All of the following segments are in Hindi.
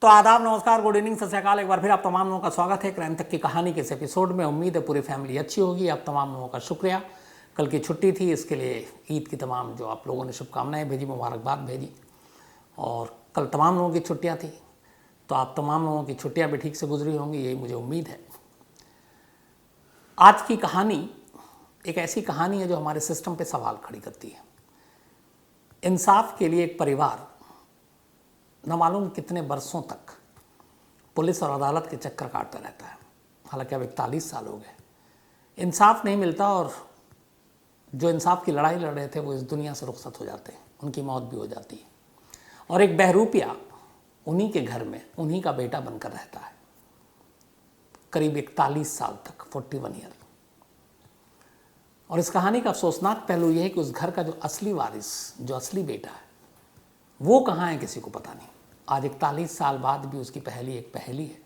तो आदाब, नमस्कार, गुड इवनिंग, सत श्री अकाल। एक बार फिर आप तमाम लोगों का स्वागत है क्राइम तक की कहानी के इस एपिसोड में। उम्मीद है पूरी फैमिली अच्छी होगी। आप तमाम लोगों का शुक्रिया। कल की छुट्टी थी, इसके लिए ईद की तमाम जो आप लोगों ने शुभकामनाएं भेजी, मुबारकबाद भेजी, और कल तमाम लोगों की छुट्टियां थी, तो आप तमाम लोगों की छुट्टियां भी ठीक से गुजरी होंगी, यही मुझे उम्मीद है। आज की कहानी एक ऐसी कहानी है जो हमारे सिस्टम पे सवाल खड़ी करती है। इंसाफ के लिए एक परिवार न मालूम कितने बरसों तक पुलिस और अदालत के चक्कर काटता रहता है। हालांकि अब 41 साल हो गए, इंसाफ नहीं मिलता, और जो इंसाफ की लड़ाई लड़ रहे थे वो इस दुनिया से रुखसत हो जाते हैं, उनकी मौत भी हो जाती है, और एक बहरूपिया उन्हीं के घर में उन्हीं का बेटा बनकर रहता है करीब 41 साल तक, 41 ईयर। और इस कहानी का अफसोसनाक पहलू यह है कि उस घर का जो असली वारिस, जो असली बेटा है, वो कहाँ है किसी को पता नहीं। आज 41 साल बाद भी उसकी पहेली एक पहेली है।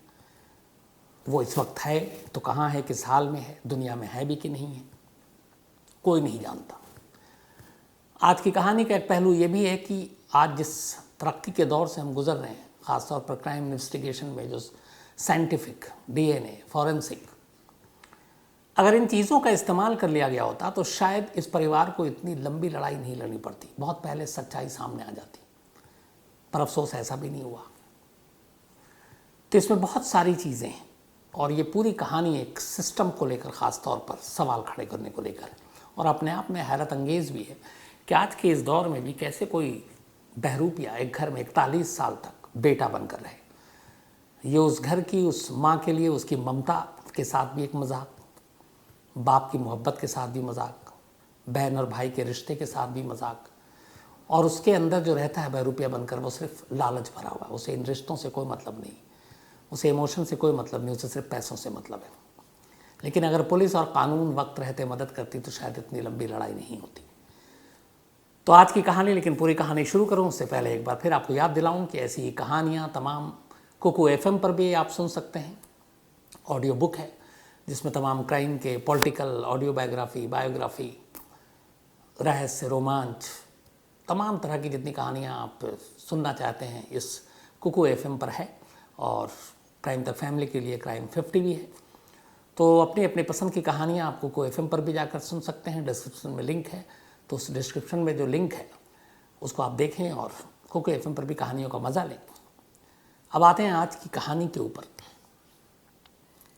वो इस वक्त है तो कहाँ है, किस हाल में है, दुनिया में है भी कि नहीं है, कोई नहीं जानता। आज की कहानी का एक पहलू ये भी है कि आज जिस तरक्की के दौर से हम गुजर रहे हैं, ख़ासतौर पर क्राइम इन्वेस्टिगेशन में, जो साइंटिफिक, डीएनए, फॉरेंसिक, अगर इन चीज़ों का इस्तेमाल कर लिया गया होता तो शायद इस परिवार को इतनी लंबी लड़ाई नहीं लड़नी पड़ती, बहुत पहले सच्चाई सामने आ जाती। पर अफसोस ऐसा भी नहीं हुआ। तो इसमें बहुत सारी चीज़ें हैं, और ये पूरी कहानी एक सिस्टम को लेकर ख़ास तौर पर सवाल खड़े करने को लेकर है, और अपने आप में हैरत अंगेज़ भी है कि आज के इस दौर में भी कैसे कोई बहरूपिया एक घर में 41 साल तक बेटा बनकर रहे। ये उस घर की, उस माँ के लिए उसकी ममता के साथ भी एक मजाक, बाप की मोहब्बत के साथ भी मजाक, बहन और भाई के रिश्ते के साथ भी मजाक, और उसके अंदर जो रहता है बहरूपिया बनकर, वो सिर्फ लालच भरा हुआ है। उसे इन रिश्तों से कोई मतलब नहीं, उसे इमोशन से कोई मतलब नहीं, उसे सिर्फ पैसों से मतलब है। लेकिन अगर पुलिस और कानून वक्त रहते मदद करती तो शायद इतनी लंबी लड़ाई नहीं होती। तो आज की कहानी, लेकिन पूरी कहानी शुरू करूं उससे पहले एक बार फिर आपको याद दिलाऊं कि ऐसी कहानियां तमाम कुकू एफएम पर भी आप सुन सकते हैं। ऑडियो बुक है जिसमें तमाम क्राइम के, पॉलिटिकल, ऑडियो बायोग्राफी, रहस्य, रोमांच, तमाम तरह की जितनी कहानियाँ आप सुनना चाहते हैं इस कुकू एफएम पर है। और क्राइम तक फैमिली के लिए क्राइम 50 भी है। तो अपनी अपनी पसंद की कहानियाँ आप कुकू एफएम पर भी जाकर सुन सकते हैं। डिस्क्रिप्शन में लिंक है, तो उस डिस्क्रिप्शन में जो लिंक है उसको आप देखें और कुकू एफएम पर भी कहानियों का मज़ा लें। अब आते हैं आज की कहानी के ऊपर।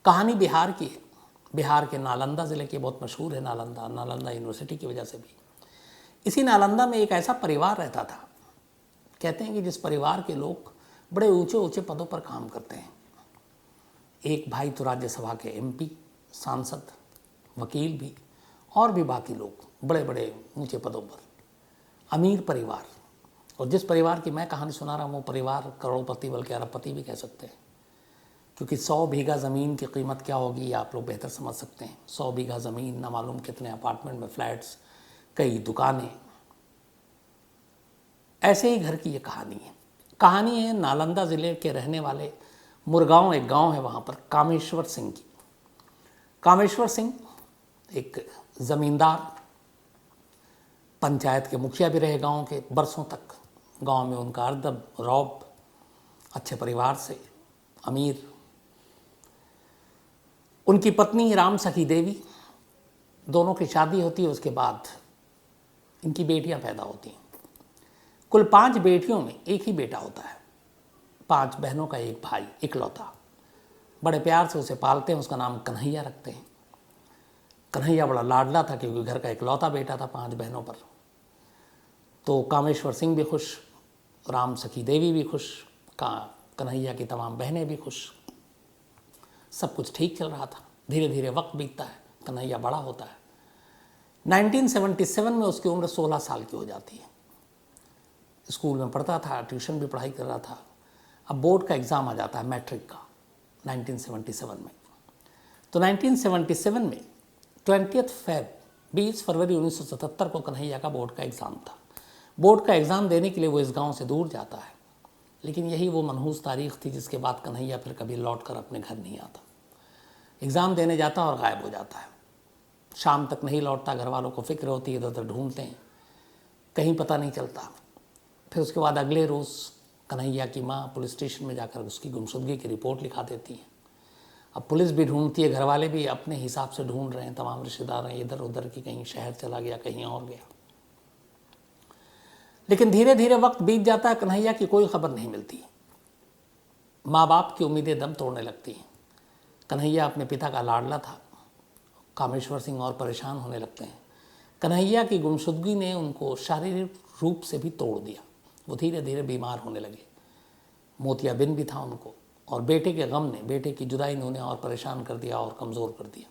कहानी बिहार की है, बिहार के नालंदा ज़िले की, बहुत मशहूर है नालंदा यूनिवर्सिटी की वजह से भी। इसी नालंदा में एक ऐसा परिवार रहता था, कहते हैं कि जिस परिवार के लोग बड़े ऊंचे ऊंचे पदों पर काम करते हैं। एक भाई तो राज्यसभा के एमपी, सांसद, वकील भी, और भी बाकी लोग बड़े बड़े ऊंचे पदों पर। अमीर परिवार। और जिस परिवार की मैं कहानी सुना रहा हूँ वो परिवार करोड़पति बल्कि अरबपति भी कह सकते हैं, क्योंकि 100 बीघा ज़मीन की कीमत क्या होगी आप लोग बेहतर समझ सकते हैं। 100 बीघा ज़मीन, न मालूम कितने अपार्टमेंट में फ्लैट्स, कई दुकानें। ऐसे ही घर की ये कहानी है नालंदा ज़िले के रहने वाले मुरगांव, एक गांव है वहाँ पर, कामेश्वर सिंह की। कामेश्वर सिंह एक ज़मींदार, पंचायत के मुखिया भी रहे गांव के बरसों तक। गांव में उनका अरदब रौब, अच्छे परिवार से, अमीर। उनकी पत्नी राम सखी देवी, दोनों की शादी होती है, उसके बाद इनकी बेटियां पैदा होती हैं। कुल 5 बेटियों में एक ही बेटा होता है, 5 बहनों का एक भाई, इकलौता। बड़े प्यार से उसे पालते हैं, उसका नाम कन्हैया रखते हैं। कन्हैया बड़ा लाडला था क्योंकि घर का इकलौता बेटा था 5 बहनों पर। तो कामेश्वर सिंह भी खुश, राम सखी देवी भी खुश, कन्हैया की तमाम बहनें भी खुश। सब कुछ ठीक चल रहा था। धीरे धीरे वक्त बीतता है, कन्हैया बड़ा होता है। 1977 में उसकी उम्र 16 साल की हो जाती है। स्कूल में पढ़ता था, ट्यूशन भी पढ़ाई कर रहा था। अब बोर्ड का एग्ज़ाम आ जाता है, मैट्रिक का, 1977 में। तो 1977 में 20 फरवरी 1977 को कन्हैया का बोर्ड का एग्ज़ाम था। बोर्ड का एग्ज़ाम देने के लिए वो इस गांव से दूर जाता है, लेकिन यही वो मनहूस तारीख थी जिसके बाद कन्हैया फिर कभी लौट कर अपने घर नहीं आता। एग्ज़ाम देने जाता और गायब हो जाता है। शाम तक नहीं लौटता, घर वालों को फिक्र होती है, इधर उधर ढूंढते हैं, कहीं पता नहीं चलता। फिर उसके बाद अगले रोज़ कन्हैया की माँ पुलिस स्टेशन में जाकर उसकी गुमशुदगी की रिपोर्ट लिखा देती है। अब पुलिस भी ढूंढती है, घर वाले भी अपने हिसाब से ढूंढ रहे हैं, तमाम रिश्तेदार हैं इधर उधर की, कहीं शहर चला गया, कहीं और गया। लेकिन धीरे धीरे वक्त बीत जाता है, कन्हैया की कोई खबर नहीं मिलती। माँ बाप की उम्मीदें दम तोड़ने लगती हैं। कन्हैया अपने पिता का लाडला था। कामेश्वर सिंह और परेशान होने लगते हैं। कन्हैया की गुमशुदगी ने उनको शारीरिक रूप से भी तोड़ दिया। वो धीरे धीरे बीमार होने लगे। मोतियाबिंद भी था उनको, और बेटे के गम ने, बेटे की जुदाई ने उन्हें और परेशान कर दिया और कमज़ोर कर दिया।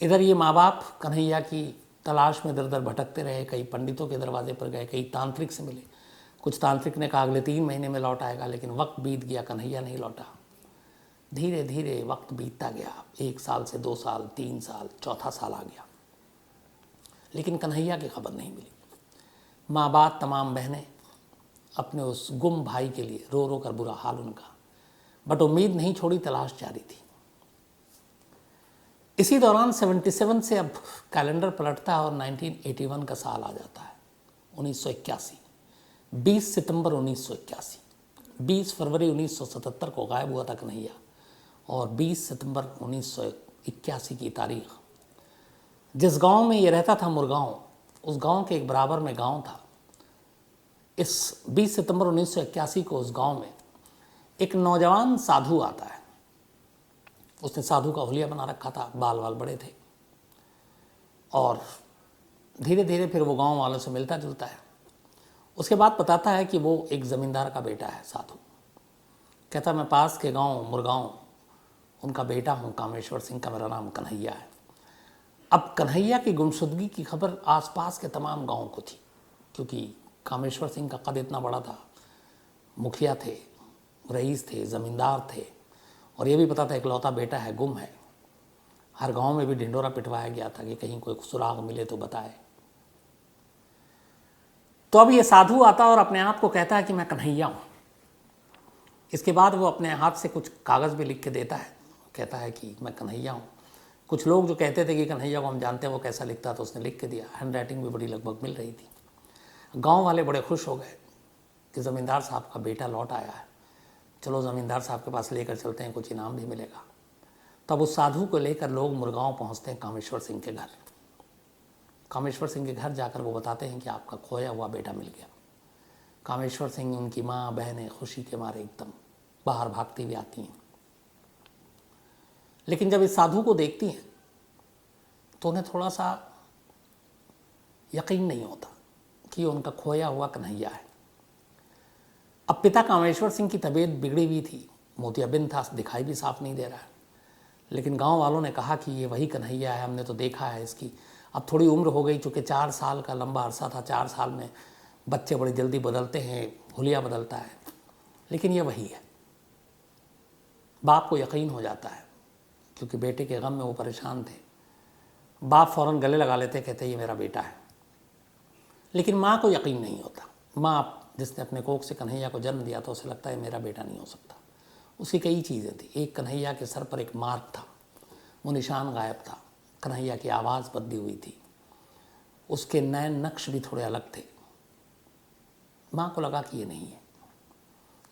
इधर ये माँ बाप कन्हैया की तलाश में दर दर भटकते रहे। कई पंडितों के दरवाजे पर गए, कई तांत्रिक से मिले। कुछ तांत्रिक ने कहा अगले 3 महीने में लौट आएगा, लेकिन वक्त बीत गया, कन्हैया नहीं लौटा। धीरे धीरे वक्त बीतता गया। 1 साल से 2 साल, 3 साल, चौथा साल आ गया, लेकिन कन्हैया की खबर नहीं मिली। माँ बाप, तमाम बहनें अपने उस गुम भाई के लिए रो रो कर बुरा हाल उनका, बट उम्मीद नहीं छोड़ी, तलाश जारी थी। इसी दौरान 77 से अब कैलेंडर पलटता है और 1981 का साल आ जाता है, 1981। 20 सितंबर 1981। 20 फरवरी 1977 को गायब हुआ था कन्हैया, और 20 सितंबर 1981 की तारीख, जिस गांव में ये रहता था, मुरगांव, उस गांव के एक बराबर में गांव था। इस 20 सितंबर 1981 को उस गांव में एक नौजवान साधु आता है। उसने साधु का हुलिया बना रखा था, बाल बाल बड़े थे, और धीरे धीरे फिर वो गांव वालों से मिलता जुलता है। उसके बाद बताता है कि वो एक ज़मींदार का बेटा है। साधु कहता मैं पास के गांव मुरगांव उनका बेटा हूँ, कामेश्वर सिंह का मेरा नाम कन्हैया है। अब कन्हैया की गुमशुदगी की खबर आसपास के तमाम गाँव को थी, क्योंकि कामेश्वर सिंह का कद इतना बड़ा था। मुखिया थे, रईस थे, ज़मींदार थे, और ये भी पता था इकलौता बेटा है, गुम है। हर गांव में भी ढिंडोरा पिटवाया गया था कि कहीं कोई सुराग मिले तो बताए। तो अब ये साधु आता और अपने आप को कहता है कि मैं कन्हैया हूँ। इसके बाद वो अपने हाथ से कुछ कागज़ भी लिख के देता है, कहता है कि मैं कन्हैया हूँ। कुछ लोग जो कहते थे कि कन्हैया को हम जानते हैं, वो कैसा लिखता, तो उसने लिख के दिया। हैंड राइटिंग भी बड़ी लगभग मिल रही थी। गांव वाले बड़े खुश हो गए कि ज़मींदार साहब का बेटा लौट आया है, चलो ज़मींदार साहब के पास लेकर चलते हैं, कुछ इनाम भी मिलेगा। तब उस साधु को लेकर लोग मुरगांव पहुंचते हैं कामेश्वर सिंह के घर। कामेश्वर सिंह के घर जाकर वो बताते हैं कि आपका खोया हुआ बेटा मिल गया। कामेश्वर सिंह, उनकी माँ, बहनें खुशी के मारे एकदम बाहर भागती हुई आती हैं। लेकिन जब इस साधु को देखती हैं तो उन्हें थोड़ा सा यकीन नहीं होता कि उनका खोया हुआ कन्हैया है। अब पिता कामेश्वर सिंह की तबीयत बिगड़ी हुई थी, मोतियाबिंद था, दिखाई भी साफ नहीं दे रहा है। लेकिन गांव वालों ने कहा कि ये वही कन्हैया है, हमने तो देखा है इसकी। अब थोड़ी उम्र हो गई, चूँकि 4 साल का लंबा अरसा था। 4 साल में बच्चे बड़ी जल्दी बदलते हैं, हुलिया बदलता है, लेकिन ये वही है। बाप को यकीन हो जाता है, क्योंकि बेटे के गम में वो परेशान थे। बाप फ़ौरन गले लगा लेते, कहते ये मेरा बेटा है। लेकिन माँ को यकीन नहीं होता। माँ जिसने अपने कोख से कन्हैया को जन्म दिया था, उसे लगता है मेरा बेटा नहीं हो सकता। उसकी कई चीज़ें थी। एक, कन्हैया के सर पर एक मार्क था, वो निशान गायब था। कन्हैया की आवाज़ बदली हुई थी, उसके नैन नक्श भी थोड़े अलग थे। माँ को लगा कि ये नहीं है।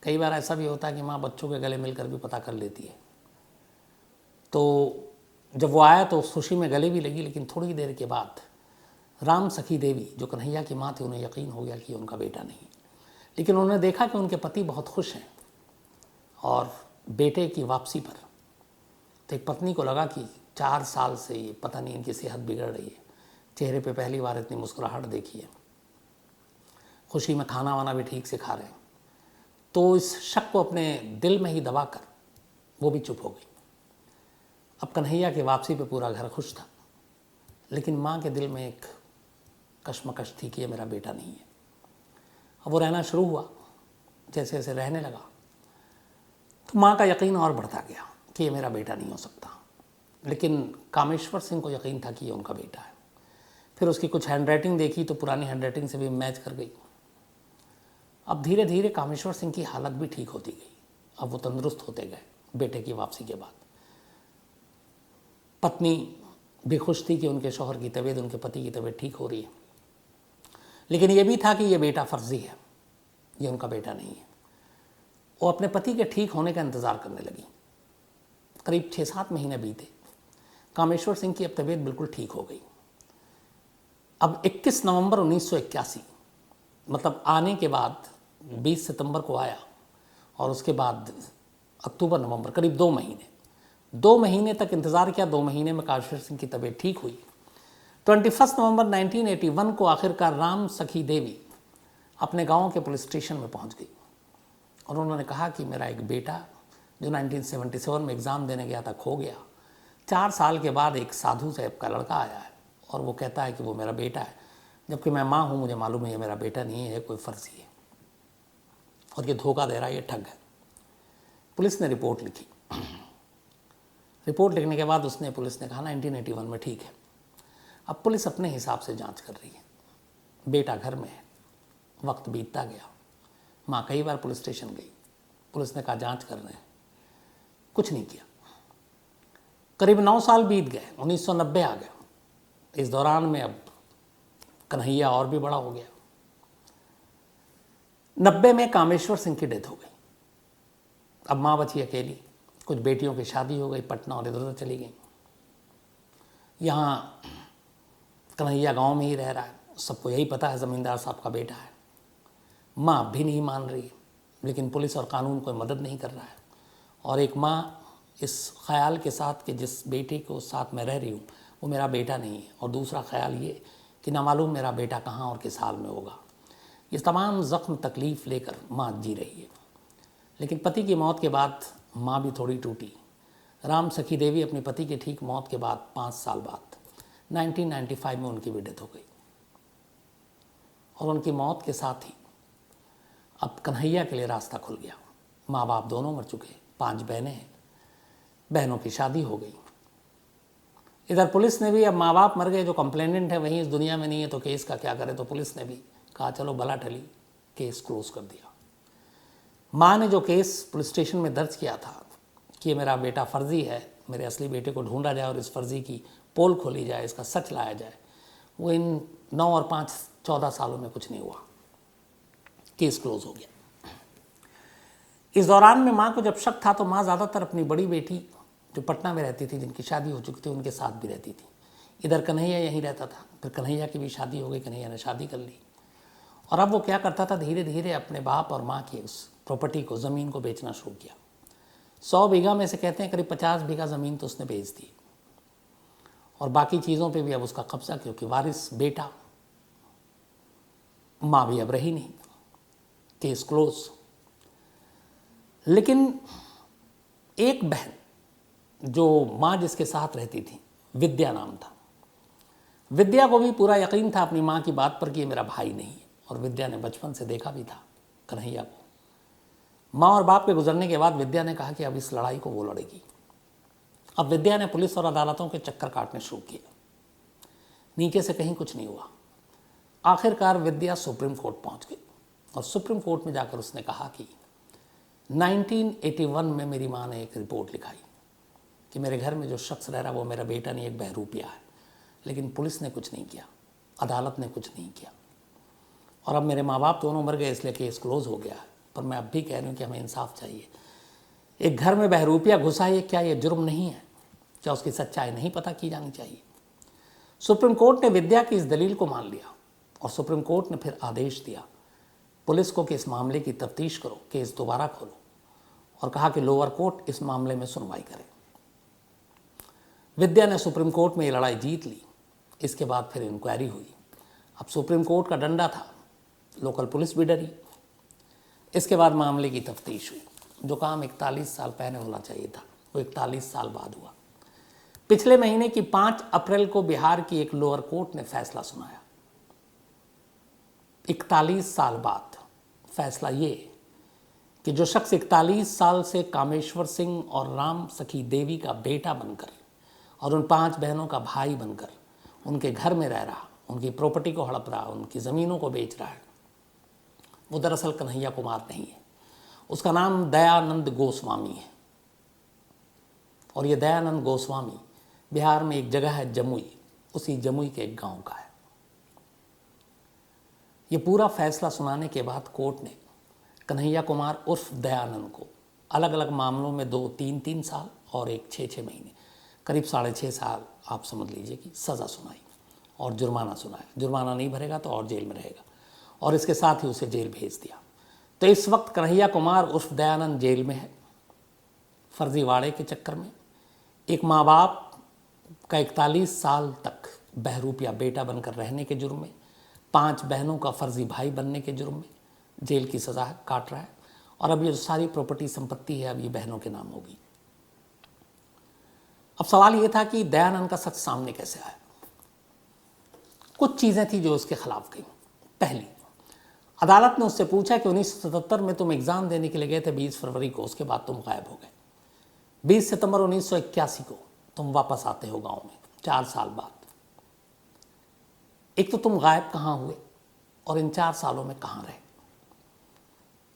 कई बार ऐसा भी होता है कि माँ बच्चों के गले मिलकर भी पता कर लेती है। तो जब वो आया तो उस खुशी में गले भी लगी, लेकिन थोड़ी देर के बाद राम सखी देवी, जो कन्हैया की माँ थी, उन्हें यकीन हो गया कि उनका बेटा नहीं। लेकिन उन्होंने देखा कि उनके पति बहुत खुश हैं और बेटे की वापसी पर। तो एक पत्नी को लगा कि 4 साल से ये पता नहीं इनकी सेहत बिगड़ रही है, चेहरे पे पहली बार इतनी मुस्कुराहट देखी है, खुशी में खाना वाना भी ठीक से खा रहे हैं। तो इस शक को अपने दिल में ही दबा कर वो भी चुप हो गई। अब कन्हैया की वापसी पे पूरा घर खुश था, लेकिन माँ के दिल में एक कश्मकश थी कि ये मेरा बेटा नहीं है। अब वो रहना शुरू हुआ। जैसे जैसे रहने लगा तो माँ का यकीन और बढ़ता गया कि ये मेरा बेटा नहीं हो सकता। लेकिन कामेश्वर सिंह को यकीन था कि ये उनका बेटा है। फिर उसकी कुछ हैंडराइटिंग देखी तो पुरानी हैंडराइटिंग से भी मैच कर गई। अब धीरे धीरे कामेश्वर सिंह की हालत भी ठीक होती गई। अब वो तंदुरुस्त होते गए बेटे की वापसी के बाद। पत्नी भी खुश थी कि उनके शौहर की तबीयत, उनके पति की तबीयत ठीक हो रही है। लेकिन ये भी था कि ये बेटा फर्जी है, ये उनका बेटा नहीं है। वो अपने पति के ठीक होने का इंतज़ार करने लगी। करीब 6-7 महीने बीते। कामेश्वर सिंह की अब तबीयत बिल्कुल ठीक हो गई। अब 21 नवंबर 1981, मतलब आने के बाद 20 सितंबर को आया और उसके बाद अक्टूबर नवंबर, करीब 2 महीने तक इंतज़ार किया। 2 महीने में कामेश्वर सिंह की तबीयत ठीक हुई। 21 नवंबर 1981 को आखिरकार राम सखी देवी अपने गांव के पुलिस स्टेशन में पहुंच गई और उन्होंने कहा कि मेरा एक बेटा जो 1977 में एग्ज़ाम देने गया था खो गया। 4 साल के बाद एक साधु साहब का लड़का आया है और वो कहता है कि वो मेरा बेटा है, जबकि मैं माँ हूँ, मुझे मालूम है ये मेरा बेटा नहीं है, कोई फर्जी है और ये धोखा दे रहा है, ये ठग है। पुलिस ने रिपोर्ट लिखी। रिपोर्ट लिखने के बाद पुलिस ने कहा 1981 में ठीक है। अब पुलिस अपने हिसाब से जांच कर रही है। बेटा घर में है। वक्त बीतता गया। माँ कई बार पुलिस स्टेशन गई। पुलिस ने कहा जांच कर रहे हैं, कुछ नहीं किया। करीब 9 साल बीत गए। 1990 आ गया। इस दौरान में अब कन्हैया और भी बड़ा हो गया। 90 में कामेश्वर सिंह की डेथ हो गई। अब माँ बची अकेली। कुछ बेटियों की शादी हो गई, पटना और इधर उधर चली गई। यहाँ कन्हैया गांव में ही रह रहा है। सबको यही पता है ज़मींदार साहब का बेटा है। माँ अब भी नहीं मान रही है, लेकिन पुलिस और कानून कोई मदद नहीं कर रहा है। और एक माँ इस ख्याल के साथ कि जिस बेटे को साथ में रह रही हूँ वो मेरा बेटा नहीं है, और दूसरा ख्याल ये कि ना मालूम मेरा बेटा कहाँ और किस हाल में होगा। ये तमाम ज़ख्म तकलीफ़ लेकर माँ जी रही है। लेकिन पति की मौत के बाद माँ भी थोड़ी टूटी। राम सखी देवी अपने पति की ठीक मौत के बाद 5 साल बाद 1995 में उनकी भी डेथ हो गई। और उनकी मौत के साथ ही अब कन्हैया के लिए रास्ता खुल गया। माँ बाप दोनों मर चुके, 5 बहनें हैं, बहनों की शादी हो गई। इधर पुलिस ने भी, अब माँ बाप मर गए, जो कंप्लेनेंट है वहीं इस दुनिया में नहीं है, तो केस का क्या करे। तो पुलिस ने भी कहा चलो भला टली, केस क्लोज कर दिया। माँ ने जो केस पुलिस स्टेशन में दर्ज किया था कि ये मेरा बेटा फर्जी है, मेरे असली बेटे को ढूंढा जाए और इस फर्जी की पोल खोली जाए, इसका सच लाया जाए, वो इन 9 और 5 14 सालों में कुछ नहीं हुआ। केस क्लोज हो गया। इस दौरान में माँ को जब शक था तो माँ ज़्यादातर अपनी बड़ी बेटी जो पटना में रहती थी, जिनकी शादी हो चुकी थी, उनके साथ भी रहती थी। इधर कन्हैया यहीं रहता था। फिर कन्हैया की भी शादी हो गई, कन्हैया ने शादी कर ली। और अब वो क्या करता था, धीरे धीरे अपने बाप और माँ की उस प्रॉपर्टी को, ज़मीन को बेचना शुरू किया। 100 बीघा में से कहते हैं करीब 50 बीघा ज़मीन तो उसने बेच दी, और बाकी चीज़ों पे भी अब उसका कब्जा, क्योंकि वारिस बेटा, माँ भी अब रही नहीं। Case close. लेकिन एक बहन जो माँ जिसके साथ रहती थी, विद्या नाम था, विद्या को भी पूरा यकीन था अपनी माँ की बात पर कि ये मेरा भाई नहीं है। और विद्या ने बचपन से देखा भी था कन्हैया को। माँ और बाप के गुजरने के बाद विद्या ने कहा कि अब इस लड़ाई को वो लड़ेगी। अब विद्या ने पुलिस और अदालतों के चक्कर काटने शुरू किए। नीचे से कहीं कुछ नहीं हुआ। आखिरकार विद्या सुप्रीम कोर्ट पहुंच गई और सुप्रीम कोर्ट में जाकर उसने कहा कि 1981 में मेरी माँ ने एक रिपोर्ट लिखाई कि मेरे घर में जो शख्स रह रहा वो मेरा बेटा नहीं, एक बहरूपिया है। लेकिन पुलिस ने कुछ नहीं किया, अदालत ने कुछ नहीं किया, और अब मेरे माँ बाप दोनों मर गए, इसलिए केस क्लोज हो गया है। पर मैं अब भी कह रही हूँ कि हमें इंसाफ चाहिए। एक घर में बहरूपिया घुसा है, क्या ये जुर्म नहीं है? क्या उसकी सच्चाई नहीं पता की जानी चाहिए? सुप्रीम कोर्ट ने विद्या की इस दलील को मान लिया और सुप्रीम कोर्ट ने फिर आदेश दिया पुलिस को कि इस मामले की तफ्तीश करो, केस दोबारा खोलो, और कहा कि लोअर कोर्ट इस मामले में सुनवाई करे। विद्या ने सुप्रीम कोर्ट में ये लड़ाई जीत ली। इसके बाद फिर इंक्वायरी हुई। अब सुप्रीम कोर्ट का डंडा था, लोकल पुलिस भी डरी। इसके बाद मामले की तफ्तीश हुई। जो काम 41 साल पहले होना चाहिए था वो 41 साल बाद हुआ। पिछले महीने की 5 अप्रैल को बिहार की एक लोअर कोर्ट ने फैसला सुनाया। 41 साल बाद फैसला ये कि जो शख्स 41 साल से कामेश्वर सिंह और राम सखी देवी का बेटा बनकर और उन 5 बहनों का भाई बनकर उनके घर में रह रहा, उनकी प्रॉपर्टी को हड़प रहा, उनकी ज़मीनों को बेच रहा है, वो दरअसल कन्हैया कुमार नहीं है। उसका नाम दयानंद गोस्वामी है। और ये दयानंद गोस्वामी बिहार में एक जगह है जमुई, उसी जमुई के एक गांव का है। ये पूरा फैसला सुनाने के बाद कोर्ट ने कन्हैया कुमार उर्फ दयानंद को अलग अलग मामलों में 2-3 साल और एक 6 महीने, करीब 6.5 साल आप समझ लीजिए कि सज़ा सुनाई और जुर्माना सुनाया। जुर्माना नहीं भरेगा तो और जेल में रहेगा, और इसके साथ ही उसे जेल भेज दिया। तो इस वक्त कन्हैया कुमार उर्फ दयानंद जेल में है, फर्जीवाड़े के चक्कर में। एक माँ बाप का 41 साल तक बहरूपिया बेटा बनकर रहने के जुर्म में, 5 बहनों का फर्जी भाई बनने के जुर्म में जेल की सज़ा काट रहा है। और अब ये जो सारी प्रॉपर्टी संपत्ति है अब ये बहनों के नाम होगी। अब सवाल ये था कि दयानंद का सच सामने कैसे आया। कुछ चीज़ें थी जो उसके खिलाफ गई। पहली, अदालत ने उससे पूछा कि 1977 में तुम एग्ज़ाम देने के लिए गए थे 20 फरवरी को, उसके बाद तुम गायब हो गए। 20 सितंबर 1981 को तुम वापस आते हो गांव में 4 साल बाद। एक तो तुम गायब कहाँ हुए और इन 4 सालों में कहाँ रहे।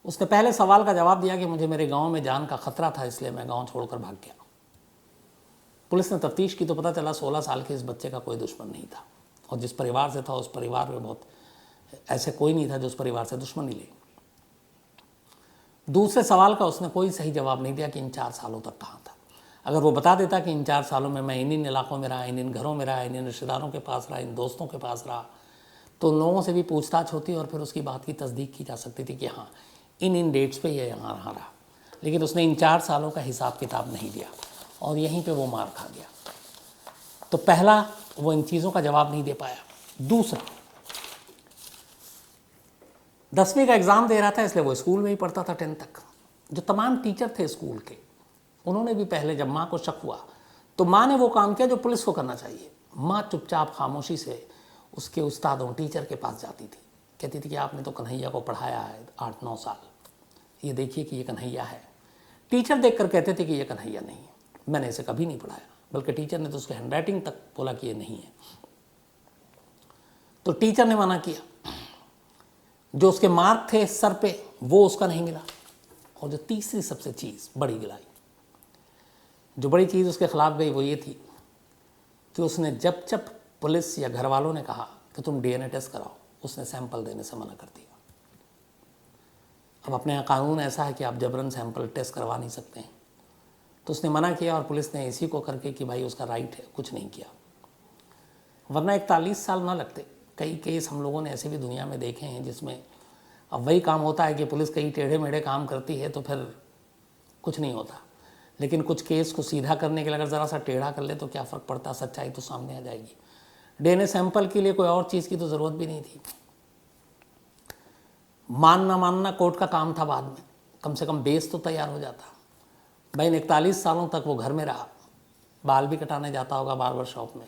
उसने पहले सवाल का जवाब दिया कि मुझे मेरे गांव में जान का खतरा था, इसलिए मैं गांव छोड़कर भाग गया। पुलिस ने तफ्तीश की तो पता चला 16 साल के इस बच्चे का कोई दुश्मन नहीं था, और जिस परिवार से था उस परिवार में बहुत ऐसे कोई नहीं था जो उस परिवार से दुश्मनी ले। दूसरे सवाल का उसने कोई सही जवाब नहीं दिया कि इन 4 सालों तक कहाँ था। अगर वो बता देता कि इन 4 सालों में मैं इन इलाकों में रहा, इन घरों में रहा, इन रिश्तेदारों के पास रहा, इन दोस्तों के पास रहा, तो लोगों से भी पूछताछ होती और फिर उसकी बात की तस्दीक की जा सकती थी कि हाँ इन डेट्स पे ये यहाँ रहा। लेकिन उसने इन 4 सालों का हिसाब किताब नहीं दिया और यहीं पे वो मार खा गया। तो पहला, वो इन चीज़ों का जवाब नहीं दे पाया। दूसरा, 10वीं का एग्ज़ाम दे रहा था, इसलिए वो स्कूल में ही पढ़ता था 10 तक। जो तमाम टीचर थे स्कूल के, उन्होंने भी पहले जब माँ को शक हुआ तो माँ ने वो काम किया जो पुलिस को करना चाहिए। माँ चुपचाप खामोशी से उसके उस्तादों टीचर के पास जाती थी, कहती थी कि आपने तो कन्हैया को पढ़ाया है 8-9 साल, ये देखिए कि ये कन्हैया है। टीचर देखकर कहते थे कि ये कन्हैया नहीं है, मैंने इसे कभी नहीं पढ़ाया, बल्कि टीचर ने तो उसके हैंडराइटिंग तक बोला कि ये नहीं है। तो टीचर ने मना किया। जो उसके मार्क थे सर पे वो उसका नहीं मिला। और जो तीसरी सबसे चीज़ बड़ी गिलाई, जो बड़ी चीज़ उसके खिलाफ गई वो ये थी कि उसने जब जब पुलिस या घर वालों ने कहा कि तुम DNA टेस्ट कराओ, उसने सैंपल देने से मना कर दिया। अब अपने यहाँ कानून ऐसा है कि आप जबरन सैंपल टेस्ट करवा नहीं सकते हैं, तो उसने मना किया और पुलिस ने इसी को करके कि भाई उसका राइट है, कुछ नहीं किया। वरना 41 साल ना लगते। कई केस हम लोगों ने ऐसे भी दुनिया में देखे हैं जिसमें अब वही काम होता है कि पुलिस कई टेढ़े मेढ़े काम करती है तो फिर कुछ नहीं होता, लेकिन कुछ केस को सीधा करने के लिए अगर ज़रा सा टेढ़ा कर ले तो क्या फ़र्क पड़ता, सच्चाई तो सामने आ जाएगी। DNA सैंपल के लिए कोई और चीज़ की तो ज़रूरत भी नहीं थी। मानना मानना कोर्ट का काम था बाद में, कम से कम बेस तो तैयार हो जाता। भाई 41 सालों तक वो घर में रहा, बाल भी कटाने जाता होगा बार्बर शॉप में,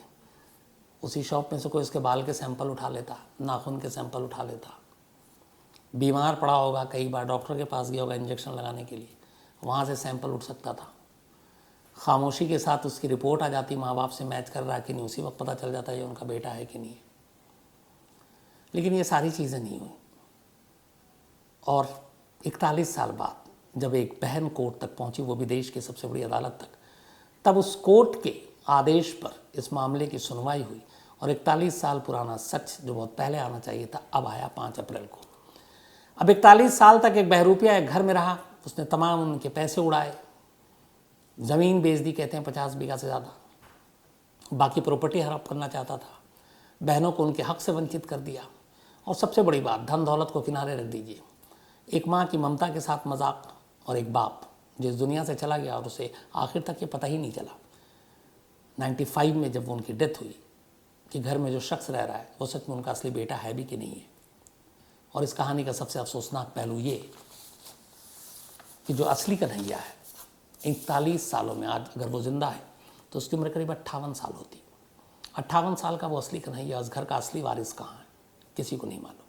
उसी शॉप में से कोई उसके बाल के सैंपल उठा लेता, नाखून के सैंपल उठा लेता। बीमार पड़ा होगा, कई बार डॉक्टर के पास गया होगा इंजेक्शन लगाने के लिए, वहाँ से सैंपल उठ सकता था। खामोशी के साथ उसकी रिपोर्ट आ जाती, माँ बाप से मैच कर रहा कि नहीं, उसी वक्त पता चल जाता ये उनका बेटा है कि नहीं। लेकिन ये सारी चीज़ें नहीं हुई। और 41 साल बाद जब एक बहन कोर्ट तक पहुंची, वो भी देश की सबसे बड़ी अदालत तक, तब उस कोर्ट के आदेश पर इस मामले की सुनवाई हुई और 41 साल पुराना सच जो बहुत पहले आना चाहिए था अब आया 5 अप्रैल को। अब 41 साल तक एक बहरूपिया एक घर में रहा, उसने तमाम उनके पैसे उड़ाए, ज़मीन बेच दी, कहते हैं 50 बीघा से ज़्यादा, बाकी प्रॉपर्टी हड़प करना चाहता था, बहनों को उनके हक से वंचित कर दिया। और सबसे बड़ी बात, धन दौलत को किनारे रख दीजिए, एक माँ की ममता के साथ मजाक, और एक बाप जो इस दुनिया से चला गया और उसे आखिर तक ये पता ही नहीं चला 95 में जब वो उनकी डेथ हुई कि घर में जो शख्स रह रहा है वो सच में उनका असली बेटा है भी कि नहीं है। और इस कहानी का सबसे अफसोसनाक पहलू ये कि जो असली कन्हैया है 41 सालों में आज अगर वो जिंदा है तो उसकी उम्र करीब 58 साल होती। 58 साल का वो असली कन्हैया, उस घर का असली वारिस कहाँ है, किसी को नहीं मालूम।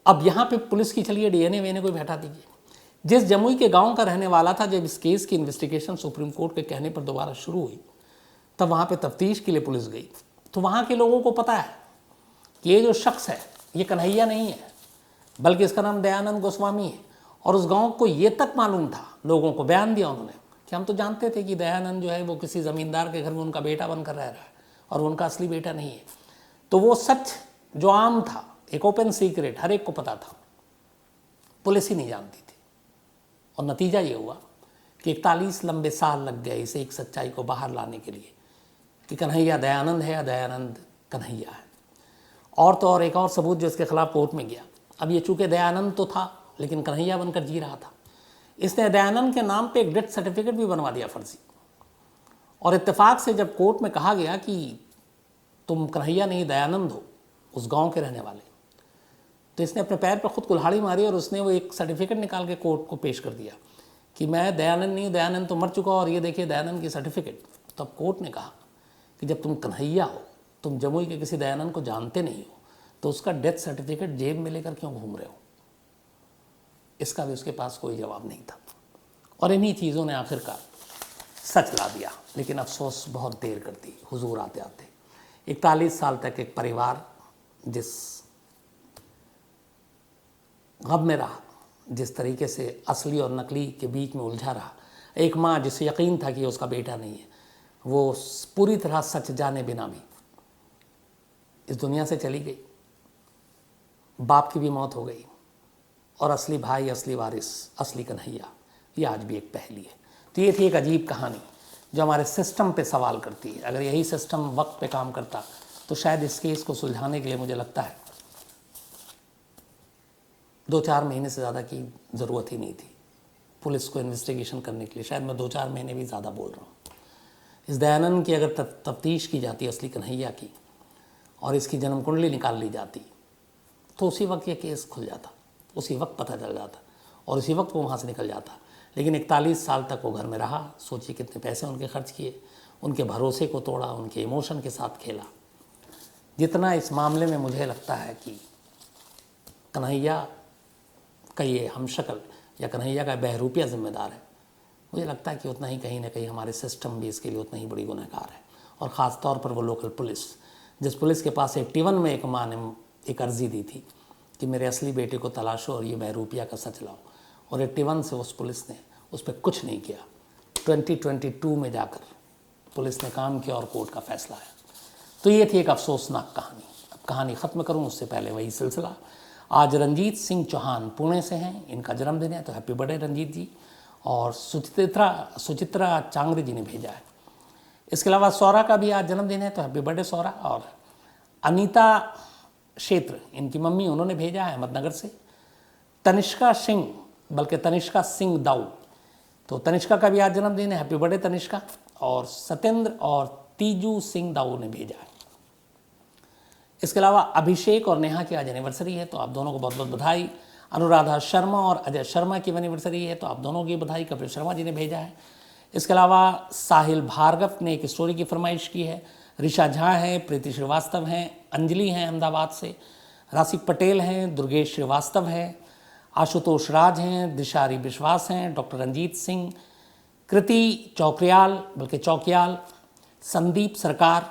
अब यहाँ पे पुलिस की चलिए DNA वेने को बैठा दीजिए। जिस जमुई के गांव का रहने वाला था, जब इस केस की इन्वेस्टिगेशन सुप्रीम कोर्ट के कहने पर दोबारा शुरू हुई तब वहाँ पे तफ्तीश के लिए पुलिस गई, तो वहाँ के लोगों को पता है कि ये जो शख्स है ये कन्हैया नहीं है, बल्कि इसका नाम दयानंद गोस्वामी है। और उस गांव को ये तक मालूम था, लोगों को बयान दिया उन्होंने कि हम तो जानते थे कि दयानंद जो है वो किसी ज़मींदार के घर में उनका बेटा बनकर रह रहा है और उनका असली बेटा नहीं है। तो वो सच जो आम था, एक ओपन सीक्रेट, हर एक को पता था। पुलिस ही नहीं जानती थी। और नतीजा ये हुआ कि 41 लंबे साल लग गए इसे एक सच्चाई को बाहर लाने के लिए कि कन्हैया दयानंद है या दयानंद कन्हैया है। और तो और एक और सबूत जो इसके खिलाफ कोर्ट में गया। अब ये चूंकि दयानंद तो था लेकिन कन्हैया बनकर जी रहा था, इसने दयानंद के नाम पे एक डेथ सर्टिफिकेट भी बनवा दिया फर्जी। और इत्तेफाक से जब कोर्ट में कहा गया कि तुम कन्हैया नहीं दयानंद हो, उस गांव के रहने वाले, तो इसने अपने पैर पर खुद कुल्हाड़ी मारी और उसने वो एक सर्टिफिकेट निकाल के कोर्ट को पेश कर दिया कि मैं दयानंद नहीं, दयानंद तो मर चुका और ये देखिए दयानंद की सर्टिफिकेट। तो अब कोर्ट ने कहा कि जब तुम कन्हैया हो, तुम जमुई के किसी दयानंद को जानते नहीं हो, तो उसका डेथ सर्टिफिकेट जेब में लेकर क्यों घूम रहे हो। इसका भी उसके पास कोई जवाब नहीं था। और इन्हीं चीज़ों ने आखिरकार सच ला दिया, लेकिन अफसोस बहुत देर कर दी हुजूर आते आते। 41 साल तक एक परिवार जिस गम में रहा, जिस तरीके से असली और नकली के बीच में उलझा रहा, एक माँ जिसे यकीन था कि उसका बेटा नहीं है, वो पूरी तरह सच जाने बिना भी इस दुनिया से चली गई। बाप की भी मौत हो गई और असली भाई, असली वारिस, असली कन्हैया, ये आज भी एक पहेली है। तो ये थी एक अजीब कहानी जो हमारे सिस्टम पे सवाल करती है। अगर यही सिस्टम वक्त पे काम करता तो शायद इस केस को सुलझाने के लिए मुझे लगता है 2-4 महीने से ज़्यादा की ज़रूरत ही नहीं थी पुलिस को इन्वेस्टिगेशन करने के लिए। शायद मैं 2-4 महीने भी ज़्यादा बोल रहा हूँ। इस दयानंद की अगर तफ्तीश की जाती, असली कन्हैया की, और इसकी जन्म कुंडली निकाल ली जाती, तो उसी वक्त ये केस खुल जाता, उसी वक्त पता चल जाता और उसी वक्त वो वहाँ से निकल जाता। लेकिन 41 साल तक वो घर में रहा। सोचिए कितने पैसे उनके खर्च किए, उनके भरोसे को तोड़ा, उनके इमोशन के साथ खेला। जितना इस मामले में मुझे लगता है कि कन्हैया का ये हमशक्ल या कन्हैया का बहरूपिया जिम्मेदार है, मुझे लगता है कि उतना ही कहीं ना कहीं हमारे सिस्टम भी इसके लिए उतना ही बड़ी गुनहगार है। और ख़ास तौर पर वो लोकल पुलिस, जिस पुलिस के पास 81 में एक माँ ने एक अर्ज़ी दी थी कि मेरे असली बेटे को तलाशो और ये बहरूपिया का सच लाओ, और 81 से उस पुलिस ने उस पर कुछ नहीं किया। 2022 में जाकर पुलिस ने काम किया और कोर्ट का फैसला आया। तो ये थी एक अफसोसनाक कहानी। अब कहानी ख़त्म करूं उससे पहले वही सिलसिला। आज रंजीत सिंह चौहान पुणे से हैं, इनका जन्मदिन है, तो हैप्पी बर्थडे रंजीत जी। और सुचित्रा चांगरे जी ने भेजा है। इसके अलावा सौरा का भी आज जन्मदिन है, तो हैप्पी बर्थडे सौरा। और अनीता क्षेत्र, इनकी मम्मी, उन्होंने भेजा है अहमदनगर से। तनिष्का सिंह, बल्कि तनिष्का सिंह दाऊ, तो तनिष्का का भी आज जन्मदिन है, हैप्पी बर्थडे तनिष्का। और सत्येंद्र और तीजू सिंह दाऊ ने भेजा है। इसके अलावा अभिषेक और नेहा की आज एनिवर्सरी है, तो आप दोनों को बहुत बहुत बधाई। अनुराधा शर्मा और अजय शर्मा की एनिवर्सरी है, तो आप दोनों की बधाई। कपिल शर्मा जी ने भेजा है। इसके अलावा साहिल भार्गव ने एक स्टोरी की फरमाइश की है। ऋषा झा हैं, प्रीति श्रीवास्तव हैं, अंजलि हैं अहमदाबाद से, राशिक पटेल हैं, दुर्गेश श्रीवास्तव हैं, आशुतोष राज हैं, दिशारी विश्वास हैं, डॉक्टर रंजीत सिंह, कृति चौकरियाल बल्कि चौकियाल, संदीप सरकार,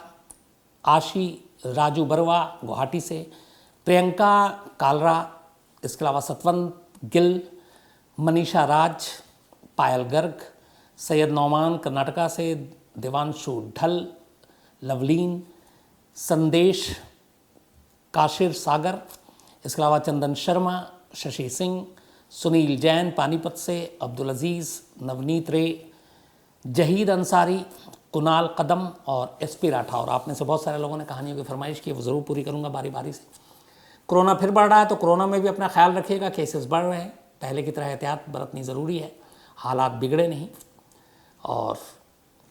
आशी राजू बरवा गुवाहाटी से, प्रियंका कालरा, इसके अलावा सतवंत गिल, मनीषा राज, पायल गर्ग, सैयद नौमान कर्नाटका से, देवांशु ढल, लवलीन, संदेश, काशिर सागर, इसके अलावा चंदन शर्मा, शशि सिंह, सुनील जैन पानीपत से, अब्दुल अजीज़, नवनीत रे, जहीद अंसारी, कुणाल कदम और एसपी राठौर। आप में से बहुत सारे लोगों ने कहानियों की फरमाइश की, वो ज़रूर पूरी करूंगा बारी बारी से। कोरोना फिर बढ़ रहा है, तो कोरोना में भी अपना ख्याल रखिएगा। केसेस बढ़ रहे हैं, पहले की तरह एहतियात बरतनी ज़रूरी है, हालात बिगड़े नहीं। और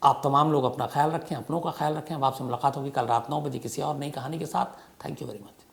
आप तमाम लोग अपना ख्याल रखें, अपनों का ख्याल रखें। अब आपसे मुलाकात होगी कल रात 9 बजे किसी और नई कहानी के साथ। Thank you very much.